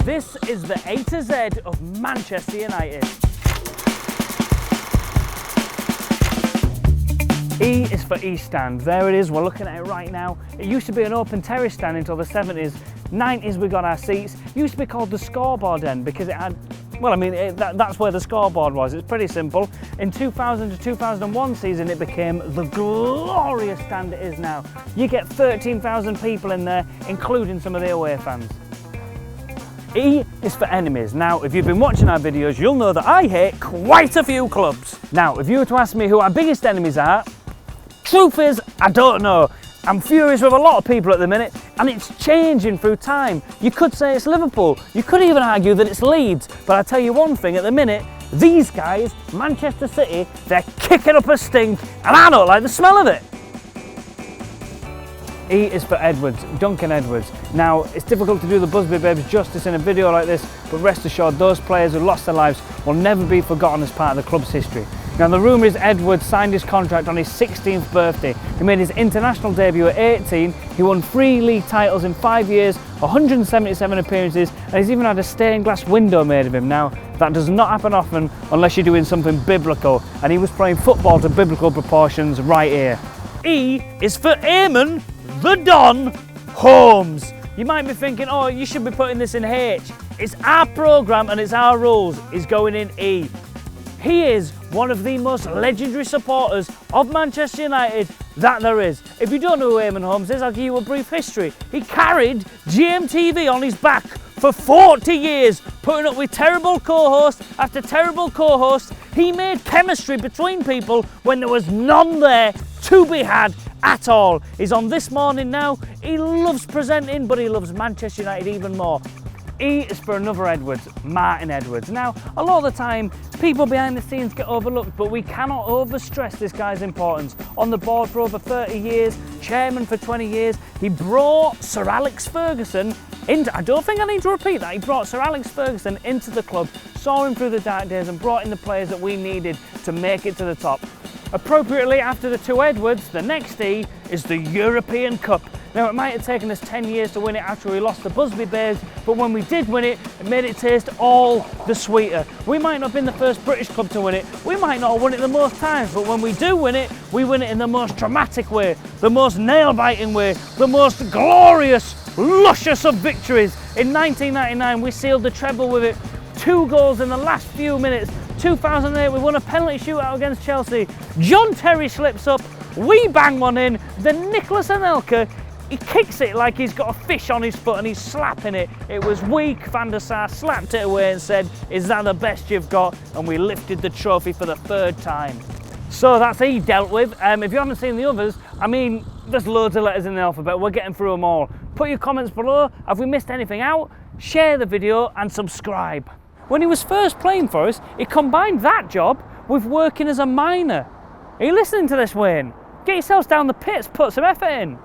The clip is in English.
This is the A to Z of Manchester United. E is for East Stand. There it is, we're looking at it right now. It used to be an open terrace stand until the 70s. 90s we got our seats. It used to be called the scoreboard end because it had, well, I mean, that's where the scoreboard was. It's pretty simple. In 2000 to 2001 season, it became the glorious stand it is now. You get 13,000 people in there, including some of the away fans. E is for enemies. Now, if you've been watching our videos, you'll know that I hate quite a few clubs. Now, if you were to ask me who our biggest enemies are, truth is, I don't know. I'm furious with a lot of people at the minute, and it's changing through time. You could say it's Liverpool. You could even argue that it's Leeds. But I tell you one thing, at the minute, these guys, Manchester City, they're kicking up a stink, and I don't like the smell of it. E is for Edwards, Duncan Edwards. Now, it's difficult to do the Busby Babes justice in a video like this, but rest assured, those players who lost their lives will never be forgotten as part of the club's history. Now, the rumour is Edwards signed his contract on his 16th birthday. He made his international debut at 18. He won 3 league titles in 5 years, 177 appearances, and he's even had a stained glass window made of him. Now, that does not happen often unless you're doing something biblical, and he was playing football to biblical proportions right here. E is for Eamonn, the Don Holmes. You might be thinking, oh, you should be putting this in H. It's our programme and it's our rules. He's going in E. He is one of the most legendary supporters of Manchester United that there is. If you don't know who Eamonn Holmes is, I'll give you a brief history. He carried GMTV on his back for 40 years, putting up with terrible co-host after terrible co-host. He made chemistry between people when there was none there to be had at all. He's on This Morning now. He loves presenting, but he loves Manchester United even more. E is for another Edwards, Martin Edwards. Now, a lot of the time, people behind the scenes get overlooked, but we cannot overstress this guy's importance. On the board for over 30 years, chairman for 20 years, he brought Sir Alex Ferguson into, I don't think I need to repeat that, he brought Sir Alex Ferguson into the club, saw him through the dark days and brought in the players that we needed to make it to the top. Appropriately, after the two Edwards, the next E is the European Cup. Now, it might have taken us 10 years to win it after we lost the Busby Babes, but when we did win it, it made it taste all the sweeter. We might not have been the first British club to win it, we might not have won it the most times, but when we do win it, we win it in the most dramatic way, the most nail-biting way, the most glorious, luscious of victories. In 1999, we sealed the treble with it. 2 goals in the last few minutes. 2008, we won a penalty shootout against Chelsea. John Terry slips up, we bang one in, then Nicholas Anelka, he kicks it like he's got a fish on his foot and he's slapping it. It was weak, Van der Sar slapped it away and said, is that the best you've got? And we lifted the trophy for the 3rd time. So that's E dealt with. If you haven't seen the others, I mean, there's loads of letters in the alphabet, we're getting through them all. Put your comments below, have we missed anything out? Share the video and subscribe. When he was first playing for us, he combined that job with working as a miner. Are you listening to this, Wayne? Get yourselves down the pits, put some effort in.